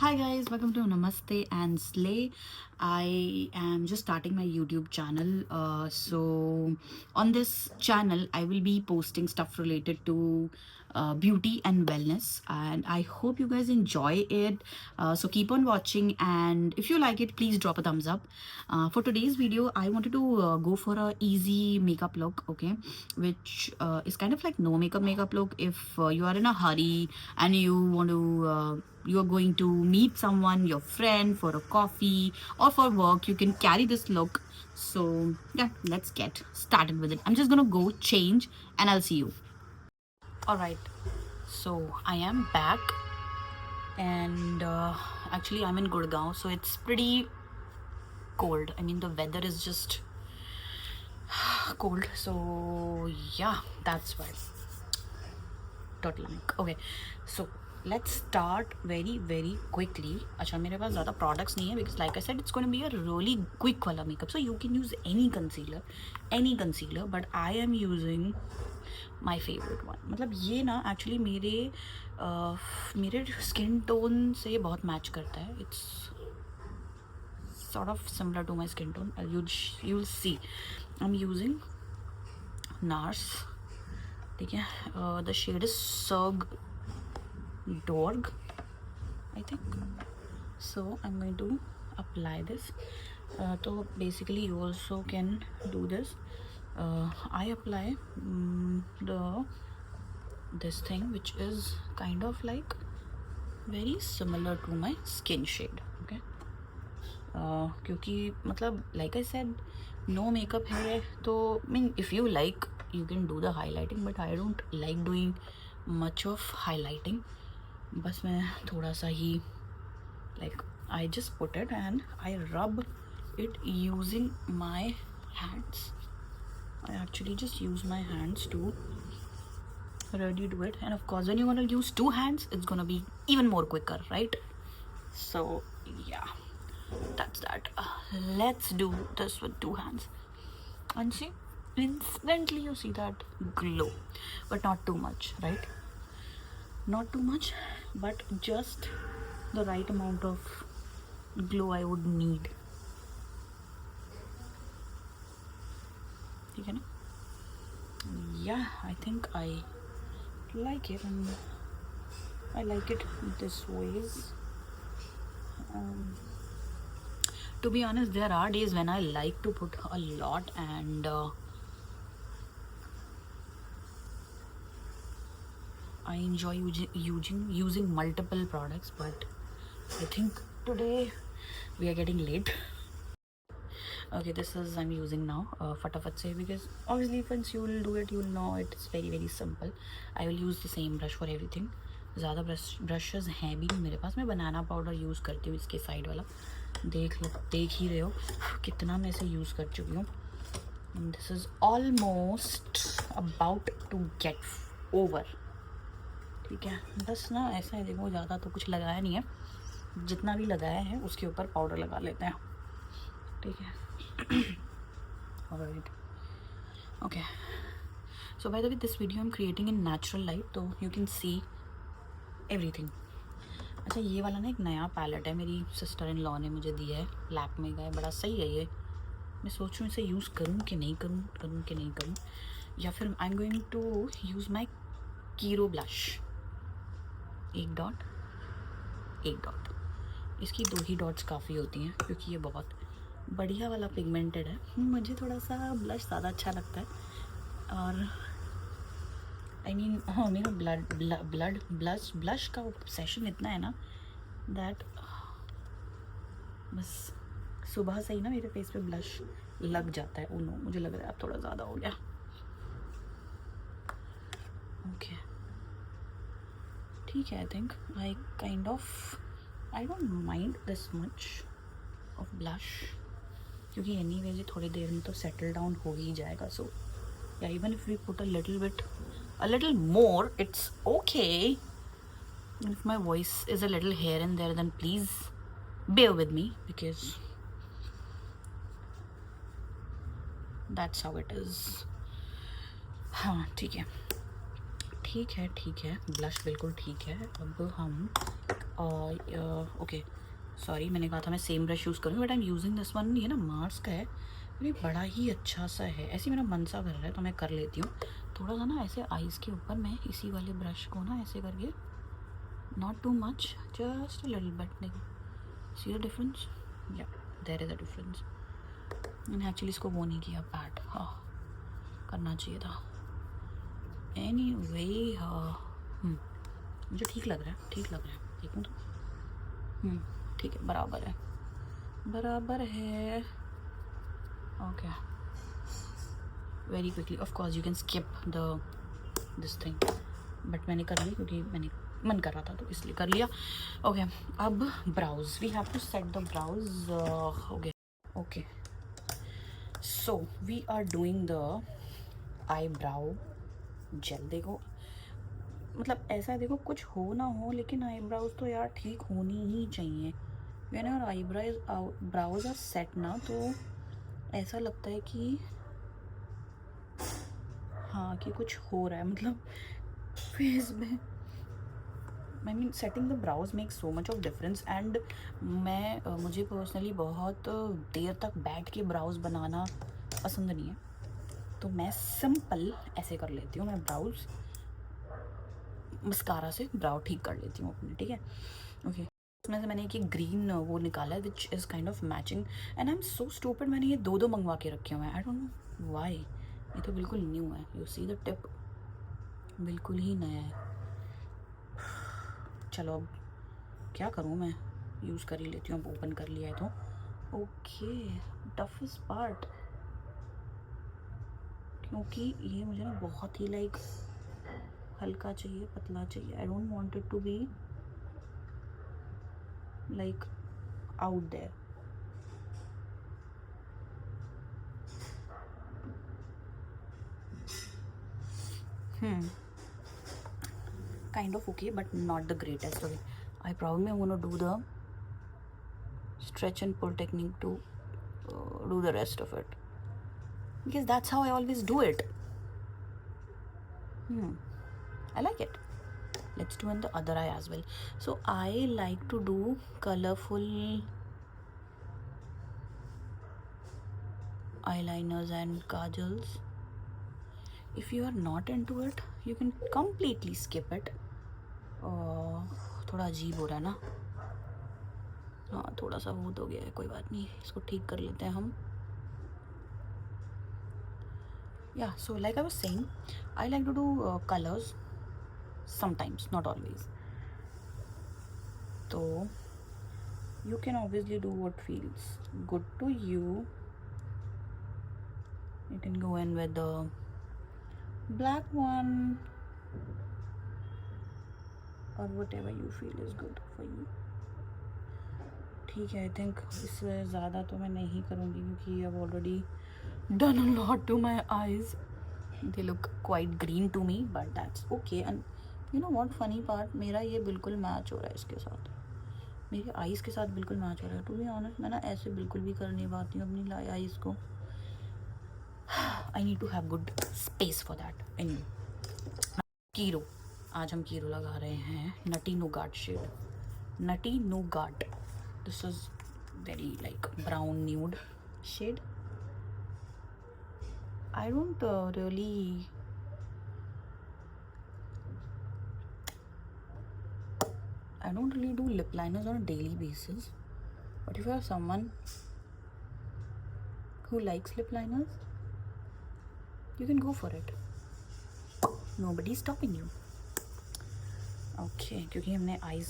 Hi guys, welcome to Namaste and Slay. I am just starting my YouTube channel. So on this channel, I will be posting stuff related to beauty and wellness, and I hope you guys enjoy it. So keep on watching, and if you like it, please drop a thumbs up. For today's video, I wanted to go for a easy makeup look, okay, which is kind of like no makeup look. If you are in a hurry and you want to you are going to meet someone, your friend, for a coffee or for work, you can carry this look. So yeah, let's get started with it. I'm just gonna go change and I'll see you. All right, so I am back, and actually I'm in Gurgaon, so it's pretty cold. I mean, the weather is just cold, so yeah, that's why. Turtleneck. Okay, so let's start very quickly. अच्छा, मेरे पास ज़्यादा products नहीं है because like I said, it's going to be a really quick वाला makeup. So you can use any concealer, but I am using my favorite one. मतलब ये ना actually मेरे skin tone से बहुत match करता है. It's sort of similar to my skin tone. You'll see. I'm using NARS. ठीक है, the shade is Surg Dorg, I think. So I'm going to apply this. So basically you also can do this. I apply this thing which is kind of like very similar to my skin shade. Okay, क्योंकि मतलब like I said, no makeup है तो mean if you like you can do the highlighting, but I don't like doing much of highlighting. बस मैं थोड़ा सा ही like I just put it and I rub it using my hands. I actually just use my hands to really do it, and of course when you want to use two hands it's gonna be even more quicker, right? So yeah, that's that. Let's do this with two hands and see, instantly you see that glow, but not too much, right? Not too much, but just the right amount of glow I would need. ठीक है ना? Yeah, I think I like it, and I like it this ways. To be honest, there are days when I like to put a lot, and I enjoy using multiple products, but I think today we are getting late. Okay, this is I'm using now Fatafat Se, because obviously once you will do it, you will know it's very simple. I will use the same brush for everything. ज़्यादा brushes हैं भी नहीं मेरे पास. मैं banana powder use करती हूँ, इसके side वाला देख ही रहे हो कितना मैं इसे यूज़ कर चुकी हूँ. This is almost about to get over. ठीक है, बस ना ऐसा है, देखो ज़्यादा तो कुछ लगाया नहीं है, जितना भी लगाया है उसके ऊपर पाउडर लगा लेते हैं. ठीक है. Alright. Okay. So by the way, this video I'm creating in natural light, so you can see everything. अच्छा, ये वाला ना एक नया पैलेट है, मेरी सिस्टर इन लॉ ने मुझे दिया है, लैक्मे का है, बड़ा सही है ये. मैं सोच रही हूँ इसे यूज़ करूँ कि नहीं करूँ, या फिर I am going to use my Kiro blush. एक डॉट. इसकी 2 ही डॉट्स काफ़ी होती हैं क्योंकि ये बहुत बढ़िया वाला पिगमेंटेड है. मुझे थोड़ा सा ब्लश ज़्यादा अच्छा लगता है, और आई मीन मेरा ब्लश का ऑब्सेशन इतना है ना दैट बस सुबह से ही ना मेरे फेस पे ब्लश लग जाता है. नो, मुझे लग रहा है अब थोड़ा ज़्यादा हो गया. ओके, ठीक है. I think I don't mind this much of blush, क्योंकि एनीवेज ये थोड़ी देर में तो सेटल डाउन हो ही जाएगा. सो या even if we put a little more, it's okay. If my voice is a little here and there, then please bear with me, because that's how it is. हाँ, ठीक है. ठीक है, blush बिल्कुल ठीक है। अब हम ओके सॉरी, मैंने कहा था मैं सेम ब्रश यूज़ करूँगी, but I am using this one. ये ना मार्स का है, ये बड़ा ही अच्छा सा है। ऐसे मेरा मन सा कर रहा है तो मैं कर लेती हूँ। थोड़ा सा ना ऐसे आईज़ के ऊपर मैं इसी वाले ब्रश को ना ऐसे करके, not too much, just a little bit. नहीं, सी द डिफरेंस? या देयर इज़ अ डिफरेंस। मैंने एक्चुअली इसको वो नहीं किया, बैड, हाँ करना चाहिए था। एनीवे मुझे ठीक लग रहा है, देखूँ तो ठीक है, बराबर है। Okay, very quickly, of course you can skip this thing, but मैंने कर ली क्योंकि मैंने मन कर रहा था तो इसलिए कर लिया। ओके, अब brows, we have to set the brows. Okay so we are doing the eyebrow gel. देखो मतलब ऐसा है, देखो कुछ हो ना हो लेकिन आईब्राउज तो यार ठीक होनी ही चाहिए। When our brows are set ना, तो ऐसा लगता है कि हाँ कि कुछ हो रहा है, मतलब फेस में। I mean setting the brows makes so much of difference. And मुझे पर्सनली बहुत देर तक बैठ के ब्राउज बनाना पसंद नहीं है, तो मैं सिंपल ऐसे कर लेती हूँ। मैं ब्राउज मस्कारा से ब्राउ ठीक कर लेती हूँ अपने, ठीक है। ओके, इसमें से मैंने एक ग्रीन वो निकाला है which is kind of matching, and I am so stupid, मैंने ये दो मंगवा के रखे हुए हैं। आई डोंट नो वाई, ये तो बिल्कुल न्यू है। यू सी द टिप, बिल्कुल ही नया है। चलो अब क्या करूँ, मैं यूज़ कर ही लेती हूँ, अब ओपन कर लिया है तो। ओके, टफेस्ट पार्ट, क्योंकि ये मुझे ना बहुत ही लाइक हल्का चाहिए, पतला चाहिए। I don't want it to be like out there. Kind of okay, but not the greatest. Okay, I probably am gonna do the stretch and pull technique to do the rest of it, because that's how I always do it. I like it. Let's do on the other eye as well. So I like to do colorful eyeliners and kajals. If you are not into it, you can completely skip it. थोड़ा अजीब हो रहा है ना, हाँ थोड़ा सा वो तो गया है, कोई बात नहीं, इसको ठीक कर लेते हैं हम। Yeah, so like I was saying, I like to do colors sometimes, not always. So you can obviously do what feels good to you. You can go in with the black one or whatever you feel is good for you. ठीक है, I think इससे ज़्यादा तो मैं नहीं करूँगी क्योंकि I've already done a lot to my eyes. They look quite green to me, but that's okay. And you know what funny part, मेरा ये बिल्कुल मैच हो रहा है इसके साथ, मेरे आईज़ के साथ बिल्कुल मैच हो रहा है। टू बी ऑनेस्ट, मैं ना ऐसे बिल्कुल भी कर नहीं पाती हूँ अपनी आईज़ को। I need to have good space for that. Anyway, Kiro, आज हम कीरो लगा रहे हैं nutty nougat shade, nutty nougat. This is very like brown nude shade. I don't really do lip liners on a daily basis, but if you are someone who likes lip liners, you can go for it. Nobody is stopping you. Okay, क्योंकि हमने eyes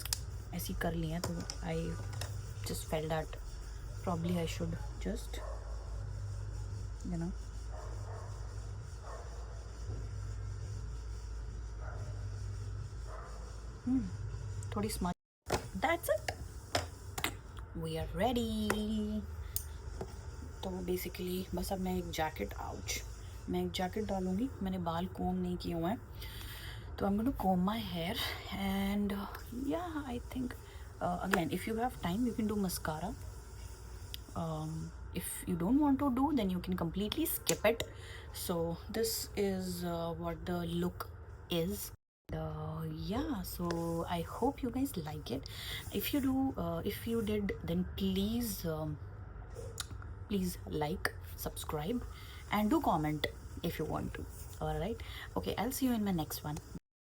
ऐसी कर ली हैं तो I just felt that probably I should just, you know, थोड़ी smudge. That's it. We are ready. तो basically बस अब मैं एक जैकेट डालूँगी। मैंने बाल कोम नहीं किए हुए हैं, तो I'm going to comb my hair and yeah, I think again, if you have time, you can do mascara. If you don't want to do, then you can completely skip it. So this is what the look is. Yeah, so I hope you guys like it. If you do, if you did, then please like, subscribe, and do comment if you want to. All right, okay, I'll see you in my next one.